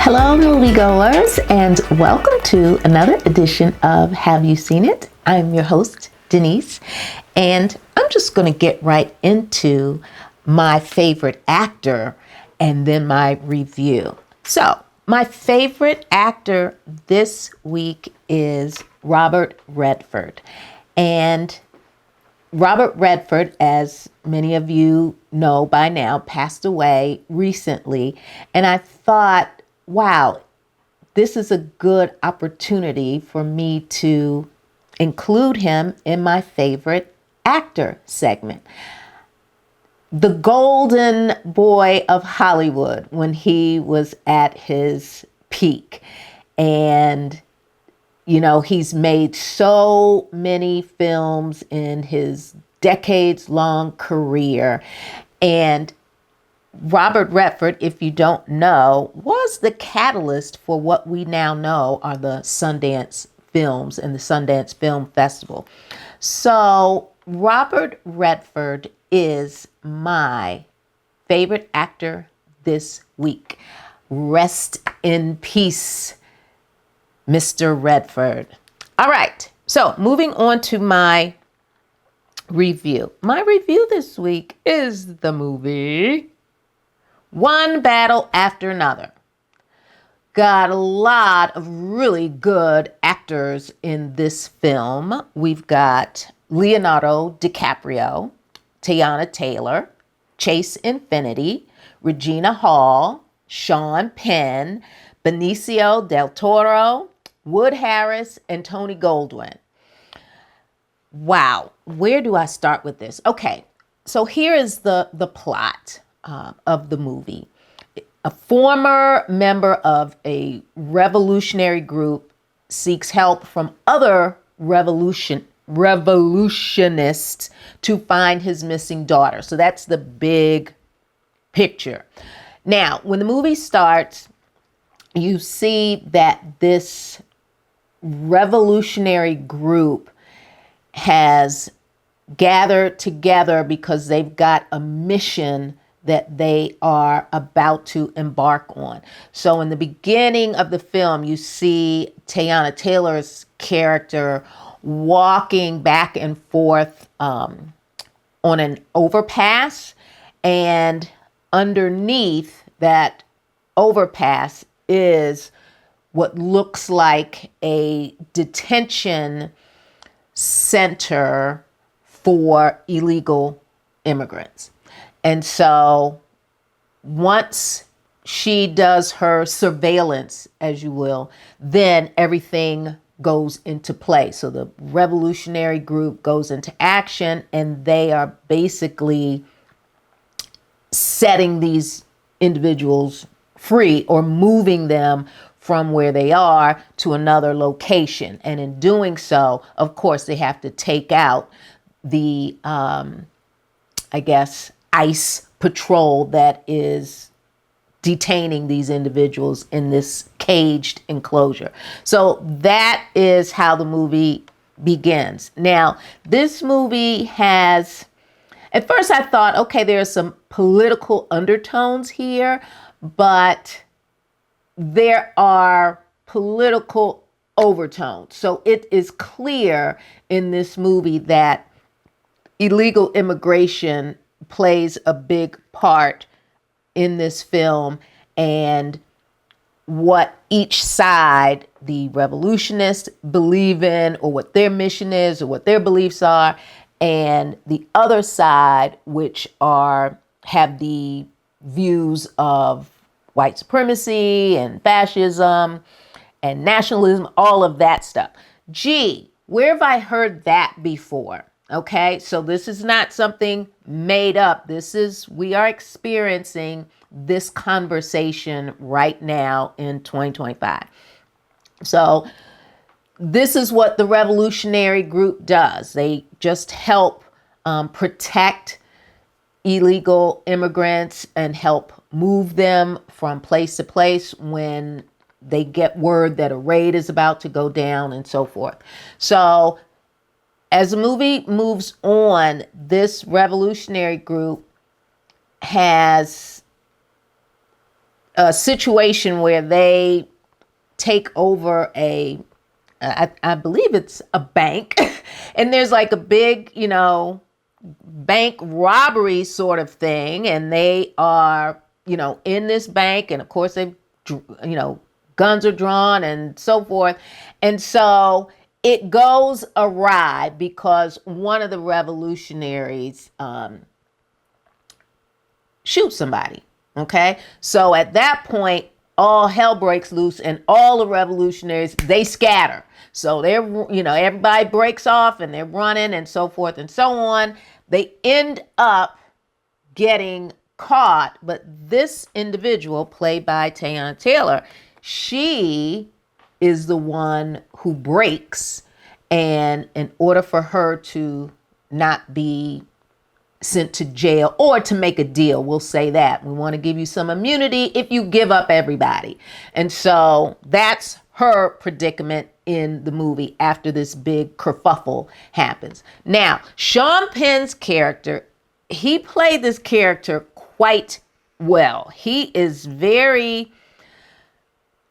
Hello, moviegoers, and welcome to another edition of Have You Seen It? I'm your host, Denise, and I'm just going to get right into my favorite actor and then my review. So, my favorite actor this week is Robert Redford. And Robert Redford, as many of you know by now, passed away recently. And I thought, wow, this is a good opportunity for me to include him in my favorite actor segment. The golden boy of Hollywood when he was at his peak. And, you know, he's made so many films in his decades-long career. And Robert Redford, if you don't know, was the catalyst for what we now know are the Sundance films and the Sundance Film Festival. So Robert Redford is my favorite actor this week. Rest in peace, Mr. Redford. All right, so moving on to my review. My review this week is the movie One Battle After Another. Got a lot of really good actors in this film. We've got Leonardo DiCaprio, Teyana Taylor, Chase Infinity, Regina Hall, Sean Penn, Benicio del Toro, Wood Harris, and Tony Goldwyn. Wow, where do I start with this? Okay, so here is the plot of the movie. A former member of a revolutionary group seeks help from other revolutionists to find his missing daughter. So that's the big picture. Now, when the movie starts, you see that this revolutionary group has gathered together because they've got a mission that they are about to embark on. So in the beginning of the film, you see Teyana Taylor's character walking back and forth on an overpass, and underneath that overpass is what looks like a detention center for illegal immigrants. And so once she does her surveillance, as you will, then everything goes into play. So the revolutionary group goes into action, and they are basically setting these individuals free or moving them from where they are to another location. And in doing so, of course, they have to take out the, ICE patrol that is detaining these individuals in this caged enclosure. So that is how the movie begins. Now, this movie has, at first I thought, okay, there's some political undertones here, but there are political overtones. So it is clear in this movie that illegal immigration plays a big part in this film, and what each side, the revolutionists, believe in, or what their mission is, or what their beliefs are, and the other side, which have the views of white supremacy and fascism and nationalism, all of that stuff. Gee, where have I heard that before? Okay, so this is not something made up. We are experiencing this conversation right now in 2025. So this is what the revolutionary group does. They just help protect illegal immigrants and help move them from place to place when they get word that a raid is about to go down and so forth. So as the movie moves on, this revolutionary group has a situation where they take over I believe it's a bank, and there's like a big, bank robbery sort of thing, and they are, in this bank, and of course guns are drawn and so forth. And so it goes awry because one of the revolutionaries shoots somebody. Okay. So at that point, all hell breaks loose and all the revolutionaries, they scatter. So everybody breaks off and they're running and so forth and so on. They end up getting caught, but this individual, played by Teyana Taylor, she is the one who breaks, and in order for her to not be sent to jail, or to make a deal, we'll say that we want to give you some immunity if you give up everybody. And so that's her predicament in the movie after this big kerfuffle happens. Now, Sean Penn's character, he played this character quite well. He is very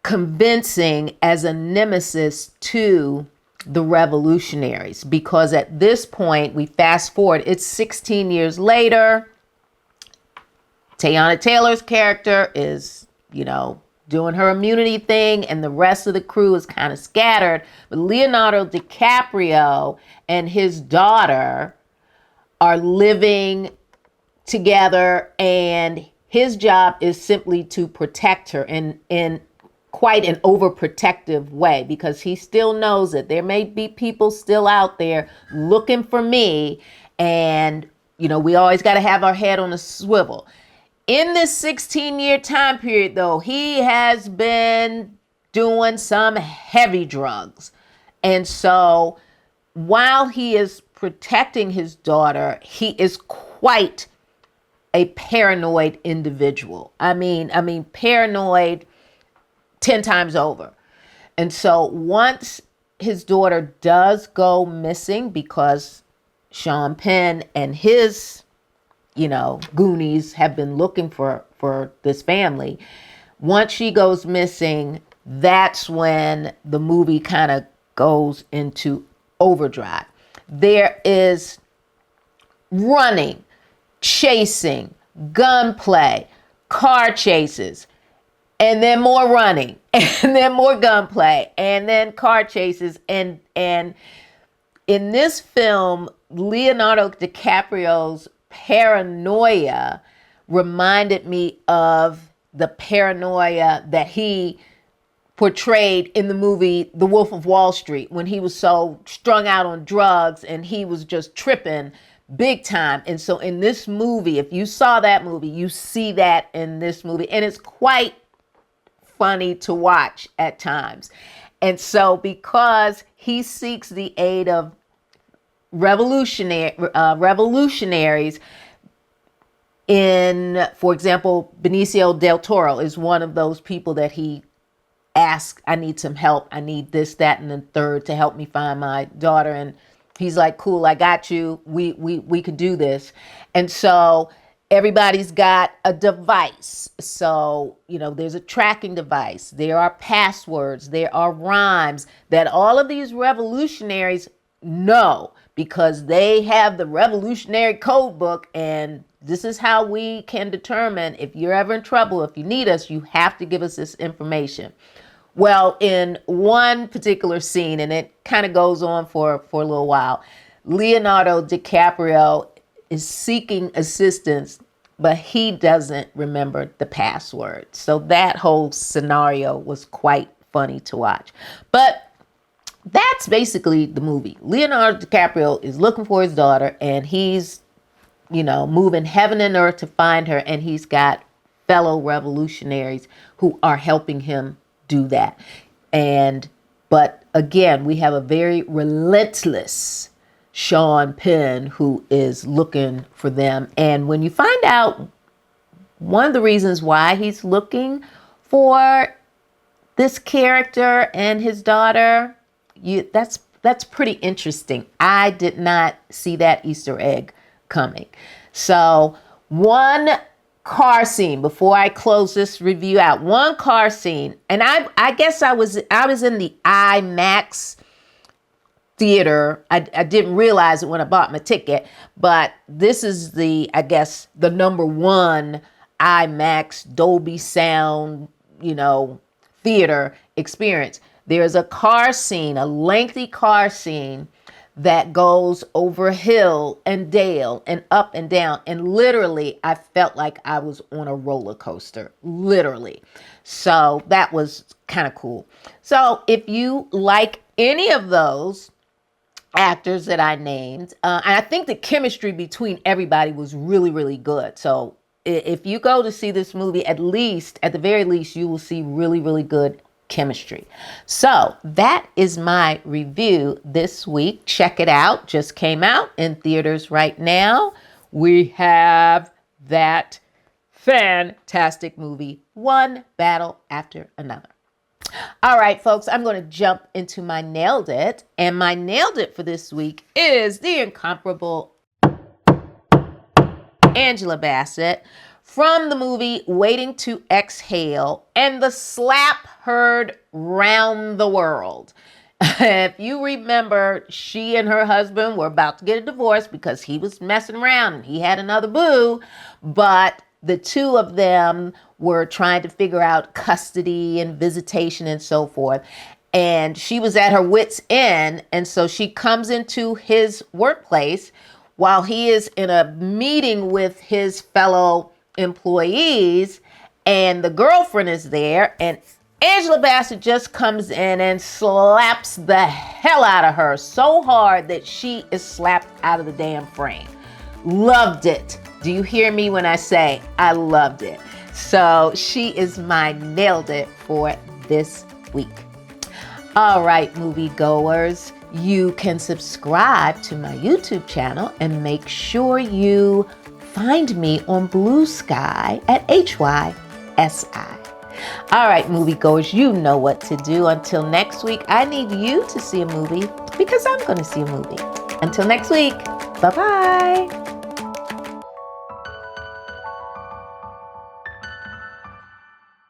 convincing as a nemesis to the revolutionaries, because at this point, we fast forward, it's 16 years later. Teyana Taylor's character is, doing her immunity thing, and the rest of the crew is kind of scattered. But Leonardo DiCaprio and his daughter are living together, and his job is simply to protect her in quite an overprotective way, because he still knows that there may be people still out there looking for me. And, we always got to have our head on a swivel. In this 16-year time period, though, he has been doing some heavy drugs. And so while he is protecting his daughter, he is quite a paranoid individual. I mean, paranoid 10 times over. And so once his daughter does go missing, because Sean Penn and his, Goonies have been looking for this family. Once she goes missing, that's when the movie kind of goes into overdrive. There is running, chasing, gunplay, car chases, and then more running, and then more gunplay, and then car chases. And in this film, Leonardo DiCaprio's paranoia reminded me of the paranoia that he portrayed in the movie The Wolf of Wall Street, when he was so strung out on drugs and he was just tripping big time. And so in this movie, if you saw that movie, you see that in this movie, and it's quite funny to watch at times. And so because he seeks the aid of revolutionaries, for example, Benicio del Toro is one of those people that he asks, I need some help. I need this, that, and the third to help me find my daughter. And he's like, cool, I got you. We could do this. And so everybody's got a device. So, there's a tracking device. There are passwords. There are rhymes that all of these revolutionaries know, because they have the revolutionary code book. And this is how we can determine if you're ever in trouble, if you need us, you have to give us this information. Well, in one particular scene, and it kind of goes on for a little while, Leonardo DiCaprio is seeking assistance, but he doesn't remember the password. So that whole scenario was quite funny to watch. But that's basically the movie. Leonardo DiCaprio is looking for his daughter, and he's, moving heaven and earth to find her. And he's got fellow revolutionaries who are helping him do that. But again, we have a very relentless Sean Penn who is looking for them. And when you find out one of the reasons why he's looking for this character and his daughter, that's pretty interesting. I did not see that Easter egg coming. So one car scene before I close this review out. One car scene, and I guess I was in the IMAX theater. I didn't realize it when I bought my ticket, but this is I guess the number one IMAX Dolby Sound, theater experience. There's a car scene, a lengthy car scene that goes over hill and dale and up and down. And literally, I felt like I was on a roller coaster, literally. So that was kind of cool. So if you like any of those actors that I named, and I think the chemistry between everybody was really, really good. So if you go to see this movie, at the very least, you will see really, really good chemistry. So that is my review this week. Check it out. Just came out in theaters right now. We have that fantastic movie, One Battle After Another. All right, folks, I'm going to jump into my Nailed It. And my Nailed It for this week is the incomparable Angela Bassett from the movie Waiting to Exhale and the slap heard round the world. If you remember, she and her husband were about to get a divorce because he was messing around and he had another boo, but the two of them were trying to figure out custody and visitation and so forth. And she was at her wit's end. And so she comes into his workplace while he is in a meeting with his fellow employees, and the girlfriend is there, and Angela Bassett just comes in and slaps the hell out of her so hard that she is slapped out of the damn frame. Loved it. Do you hear me when I say I loved it? So she is my Nailed It for this week. All right, moviegoers, you can subscribe to my YouTube channel and make sure you find me on BlueSky at HYSI. All right, moviegoers, you know what to do. Until next week, I need you to see a movie because I'm going to see a movie. Until next week, bye-bye.